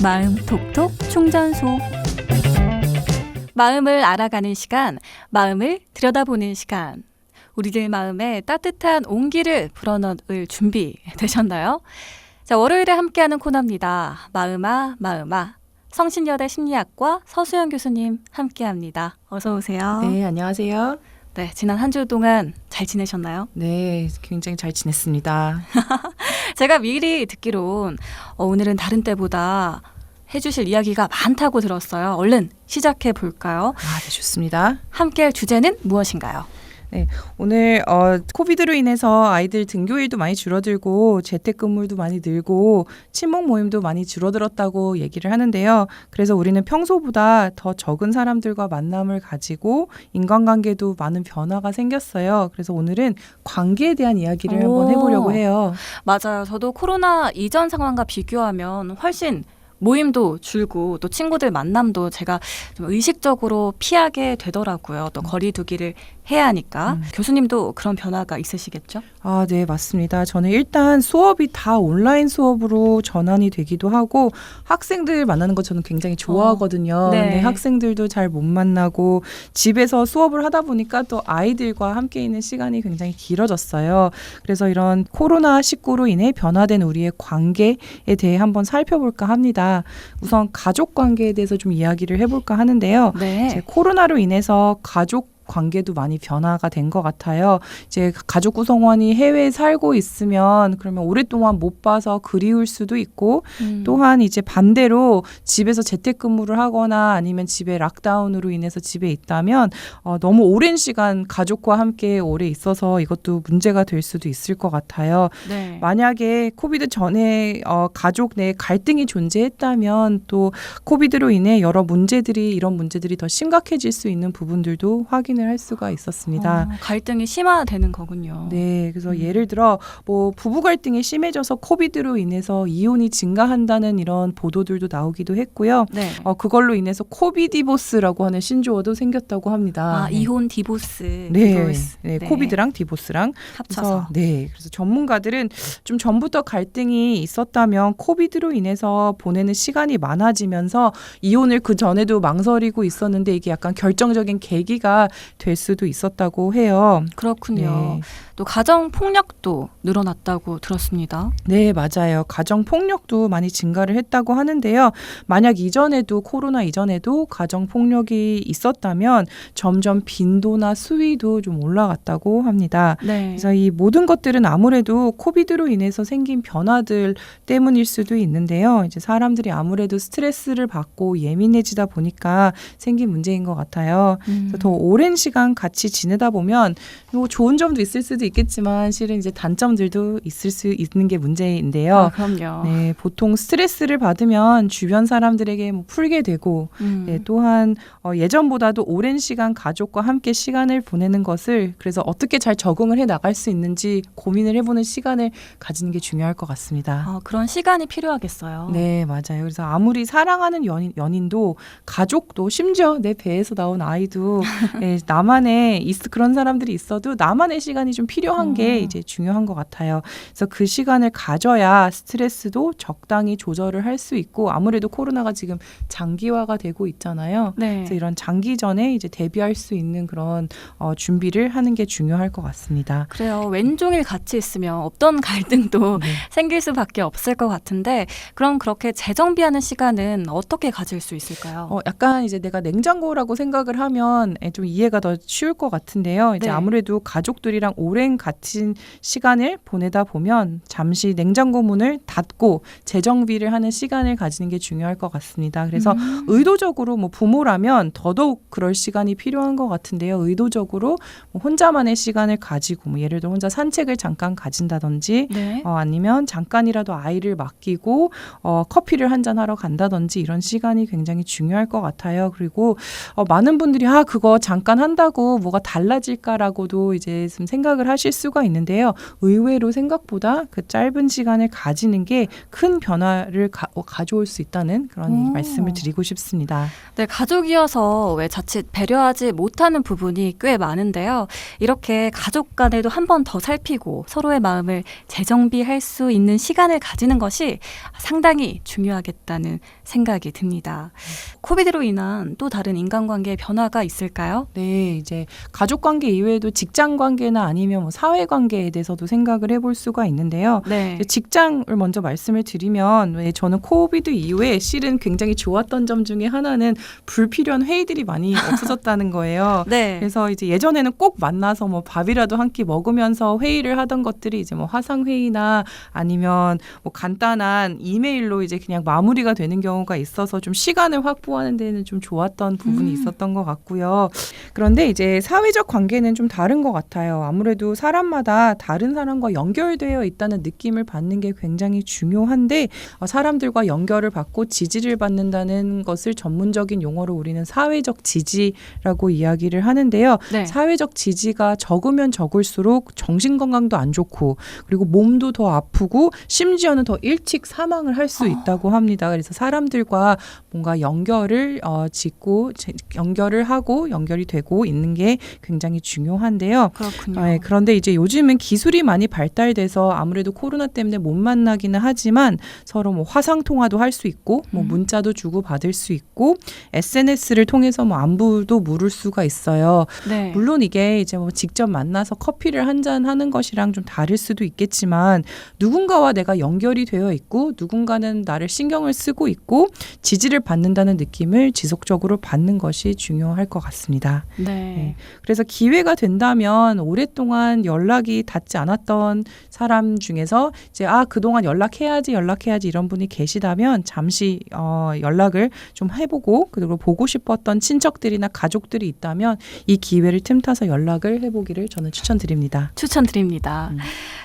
마음 톡톡 충전소. 마음을 알아가는 시간, 마음을 들여다보는 시간. 우리들 마음에 따뜻한 온기를 불어넣을 준비 되셨나요? 자, 월요일에 함께하는 코너입니다. 마음아 마음아. 성신여대 심리학과 서수연 교수님 함께합니다. 어서 오세요. 네, 안녕하세요. 네, 지난 한 주 동안 잘 지내셨나요? 네, 굉장히 잘 지냈습니다. 제가 미리 듣기론 오늘은 다른 때보다 해주실 이야기가 많다고 들었어요. 얼른 시작해 볼까요? 네, 좋습니다. 함께할 주제는 무엇인가요? 네, 오늘 코비드로 인해서 아이들 등교일도 많이 줄어들고 재택근무도 많이 늘고 친목 모임도 많이 줄어들었다고 얘기를 하는데요. 그래서 우리는 평소보다 더 적은 사람들과 만남을 가지고 인간관계도 많은 변화가 생겼어요. 그래서 오늘은 관계에 대한 이야기를 한번 해보려고 해요. 맞아요. 저도 코로나 이전 상황과 비교하면 훨씬 모임도 줄고 또 친구들 만남도 제가 좀 의식적으로 피하게 되더라고요. 또 거리 두기를 해야 하니까. 교수님도 그런 변화가 있으시겠죠? 아, 네, 맞습니다. 저는 일단 수업이 다 온라인 수업으로 전환이 되기도 하고 학생들 만나는 거 저는 굉장히 좋아하거든요. 네. 근데 학생들도 잘 못 만나고 집에서 수업을 하다 보니까 또 아이들과 함께 있는 시간이 굉장히 길어졌어요. 그래서 이런 코로나19로 인해 변화된 우리의 관계에 대해 한번 살펴볼까 합니다. 우선 가족 관계에 대해서 좀 이야기를 해볼까 하는데요. 네. 이제 코로나로 인해서 가족 관계도 많이 변화가 된 것 같아요. 이제 가족 구성원이 해외에 살고 있으면 그러면 오랫동안 못 봐서 그리울 수도 있고 또한 이제 반대로 집에서 재택근무를 하거나 아니면 집에 락다운으로 인해서 집에 있다면 너무 오랜 시간 가족과 함께 오래 있어서 이것도 문제가 될 수도 있을 것 같아요. 네. 만약에 코비드 전에 가족 내 갈등이 존재했다면 또 코비드로 인해 여러 문제들이 이런 문제들이 더 심각해질 수 있는 부분들도 확인을 할 수가 있었습니다. 갈등이 심화되는 거군요. 네, 그래서 예를 들어 뭐 부부 갈등이 심해져서 코비드로 인해서 이혼이 증가한다는 이런 보도들도 나오기도 했고요. 네. 그걸로 인해서 코비디보스라고 하는 신조어도 생겼다고 합니다. 아, 이혼 디보스. 네, 디보스. 네, 코비드랑 디보스랑 합쳐서. 그래서 전문가들은 좀 전부터 갈등이 있었다면 코비드로 인해서 보내는 시간이 많아지면서 이혼을 그 전에도 망설이고 있었는데 이게 약간 결정적인 계기가 될 수도 있었다고 해요. 그렇군요. 네. 또 가정 폭력도 늘어났다고 들었습니다. 네, 맞아요. 가정 폭력도 많이 증가를 했다고 하는데요. 만약 이전에도 코로나 이전에도 가정 폭력이 있었다면 점점 빈도나 수위도 좀 올라갔다고 합니다. 네. 그래서 이 모든 것들은 아무래도 코비드로 인해서 생긴 변화들 때문일 수도 있는데요. 이제 사람들이 아무래도 스트레스를 받고 예민해지다 보니까 생긴 문제인 것 같아요. 그래서 더 오랜 시간 같이 지내다 보면 뭐 좋은 점도 있을 수도 있겠지만 실은 이제 단점들도 있을 수 있는 게 문제인데요. 아, 그럼요. 네, 보통 스트레스를 받으면 주변 사람들에게 뭐 풀게 되고 네, 또한 예전보다도 오랜 시간 가족과 함께 시간을 보내는 것을 그래서 어떻게 잘 적응을 해 나갈 수 있는지 고민을 해보는 시간을 가지는 게 중요할 것 같습니다. 그런 시간이 필요하겠어요. 네, 맞아요. 그래서 아무리 사랑하는 연인도 가족도 심지어 내 배에서 나온 아이도 네, 나만의 그런 사람들이 있어도 나만의 시간이 좀 필요한 게 이제 중요한 것 같아요. 그래서 그 시간을 가져야 스트레스도 적당히 조절을 할 수 있고 아무래도 코로나가 지금 장기화가 되고 있잖아요. 네. 그래서 이런 장기전에 이제 대비할 수 있는 그런 준비를 하는 게 중요할 것 같습니다. 그래요. 왼종일 같이 있으면 없던 갈등도 생길 수밖에 없을 것 같은데 그럼 그렇게 재정비하는 시간은 어떻게 가질 수 있을까요? 약간 이제 내가 냉장고라고 생각을 하면 좀 이해가 더 쉬울 것 같은데요. 이제 네. 아무래도 가족들이랑 오랜 같은 시간을 보내다 보면 잠시 냉장고 문을 닫고 재정비를 하는 시간을 가지는 게 중요할 것 같습니다. 그래서 의도적으로 뭐 부모라면 더더욱 그럴 시간이 필요한 것 같은데요. 의도적으로 뭐 혼자만의 시간을 가지고 뭐 예를 들어 혼자 산책을 잠깐 가진다든지 네. 아니면 잠깐이라도 아이를 맡기고 커피를 한잔 하러 간다든지 이런 시간이 굉장히 중요할 것 같아요. 그리고 많은 분들이 그거 잠깐 한다고 뭐가 달라질까라고도 라고도 이제 좀 생각을 하실 수가 있는데요. 의외로 생각보다 그 짧은 시간을 가지는 게 큰 변화를 가져올 수 있다는 그런 말씀을 드리고 싶습니다. 네, 가족이어서 왜 자칫 배려하지 못하는 부분이 꽤 많은데요. 이렇게 가족 간에도 한 번 더 살피고 서로의 마음을 재정비할 수 있는 시간을 가지는 것이 상당히 중요하겠다는 생각이 듭니다. 코비드로 인한 또 다른 인간관계의 변화가 있을까요? 네, 이제 가족 관계 이외에도 직장 관계나 아니면 뭐 사회 관계에 대해서도 생각을 해볼 수가 있는데요. 네. 이제 직장을 먼저 말씀을 드리면 저는 코비드 이후에 실은 굉장히 좋았던 점 중에 하나는 불필요한 회의들이 많이 없어졌다는 거예요. 네. 그래서 이제 예전에는 꼭 만나서 뭐 밥이라도 한 끼 먹으면서 회의를 하던 것들이 이제 뭐 화상 회의나 아니면 뭐 간단한 이메일로 이제 그냥 마무리가 되는 경우가 있어서 좀 시간을 확보하는 데는 좀 좋았던 부분이 있었던 것 같고요. 그런데 이제 사회적 관계는 좀 다른 것 같아요. 아무래도 사람마다 다른 사람과 연결되어 있다는 느낌을 받는 게 굉장히 중요한데 사람들과 연결을 받고 지지를 받는다는 것을 전문적인 용어로 우리는 사회적 지지라고 이야기를 하는데요. 네. 사회적 지지가 적으면 적을수록 정신건강도 안 좋고 그리고 몸도 더 아프고 심지어는 더 일찍 사망을 할 수 있다고 합니다. 그래서 사람들과 뭔가 연결을 짓고 연결을 하고 연결이 되고 있는 게 굉장히 중요한데요. 그렇군요. 네, 그런데 이제 요즘은 기술이 많이 발달돼서 아무래도 코로나 때문에 못 만나기는 하지만 서로 뭐 화상 통화도 할 수 있고 뭐 문자도 주고 받을 수 있고 SNS를 통해서 뭐 안부도 물을 수가 있어요. 네. 물론 이게 이제 뭐 직접 만나서 커피를 한 잔 하는 것이랑 좀 다를 수도 있겠지만 누군가와 내가 연결이 되어 있고 누군가는 나를 신경을 쓰고 있고 지지를 받는다는 느낌을 지속적으로 받는 것이 중요할 것 같습니다. 네. 그래서 기회가 된다면 오랫동안 연락이 닿지 않았던 사람 중에서 이제 그동안 연락해야지 이런 분이 계시다면 잠시 연락을 좀 해보고 그리고 보고 싶었던 친척들이나 가족들이 있다면 이 기회를 틈타서 연락을 해보기를 저는 추천드립니다. 추천드립니다.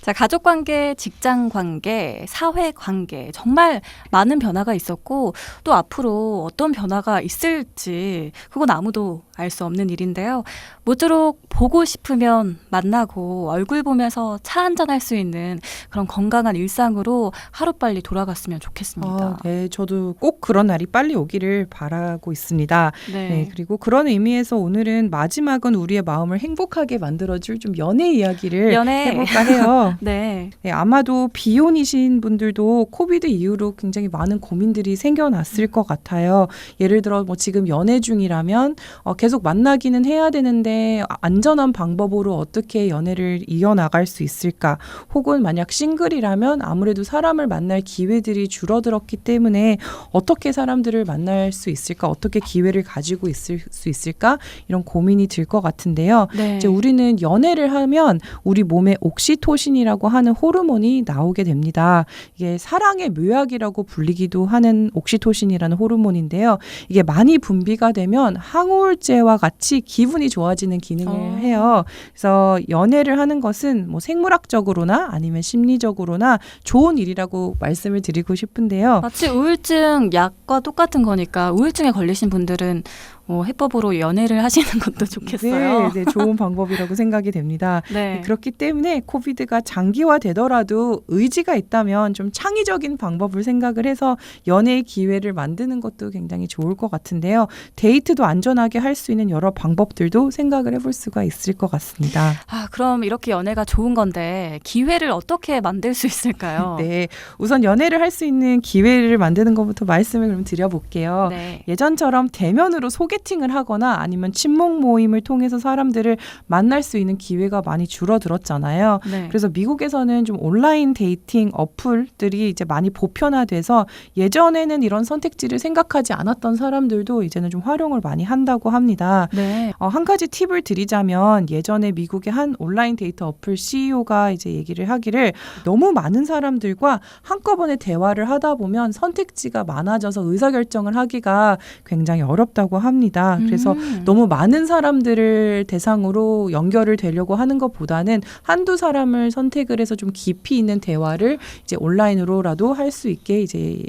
자, 가족관계, 직장관계, 사회관계 정말 많은 변화가 있었고 또 앞으로 어떤 변화가 있을지 그건 아무도 알 수 없는 일인데요. 모쪼록 보고 싶으면 만나고 얼굴 보면서 차 한잔 할 수 있는 그런 건강한 일상으로 하루빨리 돌아갔으면 좋겠습니다. 네, 저도 꼭 그런 날이 빨리 오기를 바라고 있습니다. 네. 네, 그리고 그런 의미에서 오늘은 마지막은 우리의 마음을 행복하게 만들어줄 좀 연애 이야기를 해볼까 해요. 네. 네, 아마도 비혼이신 분들도 코비드 이후로 굉장히 많은 고민들이 생겨났을 것 같아요. 예를 들어 뭐 지금 연애 중이라면 계속 만나기는 해야 되는데 안전한 방법으로 어떻게 연애를 이어나갈 수 있을까? 혹은 만약 싱글이라면 아무래도 사람을 만날 기회들이 줄어들었기 때문에 어떻게 사람들을 만날 수 있을까? 어떻게 기회를 가지고 있을 수 있을까? 이런 고민이 들 것 같은데요. 네. 이제 우리는 연애를 하면 우리 몸에 옥시토신이라고 하는 호르몬이 나오게 됩니다. 이게 사랑의 묘약이라고 불리기도 하는 옥시토신이라는 호르몬인데요. 이게 많이 분비가 되면 항우울제와 같이 기분이 좋아지는 기능을 해요. 그래서 연애를 하는 것은 뭐 생물학적으로나 아니면 심리적으로나 좋은 일이라고 말씀을 드리고 싶은데요. 마치 우울증 약과 똑같은 거니까 우울증에 걸리신 분들은 해법으로 연애를 하시는 것도 좋겠어요. 네, 좋은 방법이라고 생각이 됩니다. 네. 그렇기 때문에 코비드가 장기화되더라도 의지가 있다면 좀 창의적인 방법을 생각을 해서 연애의 기회를 만드는 것도 굉장히 좋을 것 같은데요. 데이트도 안전하게 할 수 있는 여러 방법들도 생각을 해볼 수가 있을 것 같습니다. 그럼 이렇게 연애가 좋은 건데 기회를 어떻게 만들 수 있을까요? 네, 우선 연애를 할 수 있는 기회를 만드는 것부터 말씀을 그럼 드려볼게요. 네. 예전처럼 대면으로 소개팅을 하거나 아니면 친목 모임을 통해서 사람들을 만날 수 있는 기회가 많이 줄어들었잖아요. 네. 그래서 미국에서는 좀 온라인 데이팅 어플들이 이제 많이 보편화돼서 예전에는 이런 선택지를 생각하지 않았던 사람들도 이제는 좀 활용을 많이 한다고 합니다. 네. 한 가지 팁을 드리자면 예전에 미국의 한 온라인 데이터 어플 CEO가 이제 얘기를 하기를 너무 많은 사람들과 한꺼번에 대화를 하다 보면 선택지가 많아져서 의사결정을 하기가 굉장히 어렵다고 합니다. 합니다. 그래서 너무 많은 사람들을 대상으로 연결을 되려고 하는 것보다는 한두 사람을 선택을 해서 좀 깊이 있는 대화를 이제 온라인으로라도 할 수 있게 이제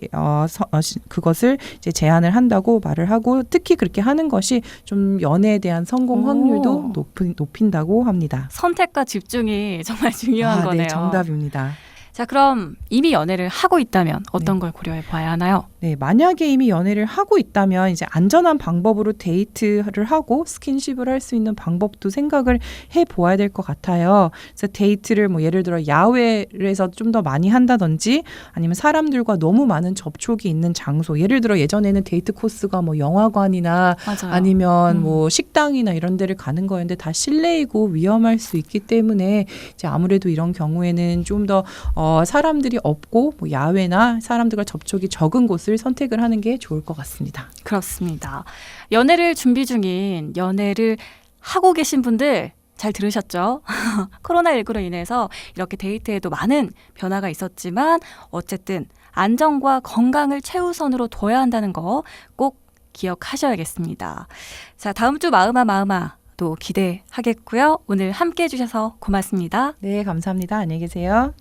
그것을 이제 제안을 한다고 말을 하고, 특히 그렇게 하는 것이 좀 연애에 대한 성공 확률도 높인다고 합니다. 선택과 집중이 정말 중요한 거네요. 네, 정답입니다. 자, 그럼 이미 연애를 하고 있다면 어떤 걸 고려해 봐야 하나요? 네, 만약에 이미 연애를 하고 있다면 이제 안전한 방법으로 데이트를 하고 스킨십을 할 수 있는 방법도 생각을 해 보아야 될 것 같아요. 그래서 데이트를 뭐 예를 들어 야외에서 좀 더 많이 한다든지, 아니면 사람들과 너무 많은 접촉이 있는 장소, 예를 들어 예전에는 데이트 코스가 뭐 영화관이나 맞아요. 아니면 뭐 식당이나 이런 데를 가는 거였는데 다 실내이고 위험할 수 있기 때문에 이제 아무래도 이런 경우에는 좀 더 사람들이 없고 뭐 야외나 사람들과 접촉이 적은 곳을 선택을 하는 게 좋을 것 같습니다. 그렇습니다. 연애를 준비 중인, 연애를 하고 계신 분들 잘 들으셨죠? 코로나19로 인해서 이렇게 데이트에도 많은 변화가 있었지만 어쨌든 안전과 건강을 최우선으로 둬야 한다는 거 꼭 기억하셔야겠습니다. 자, 다음 주 마음아 또 기대하겠고요. 오늘 함께 해주셔서 고맙습니다. 네, 감사합니다. 안녕히 계세요.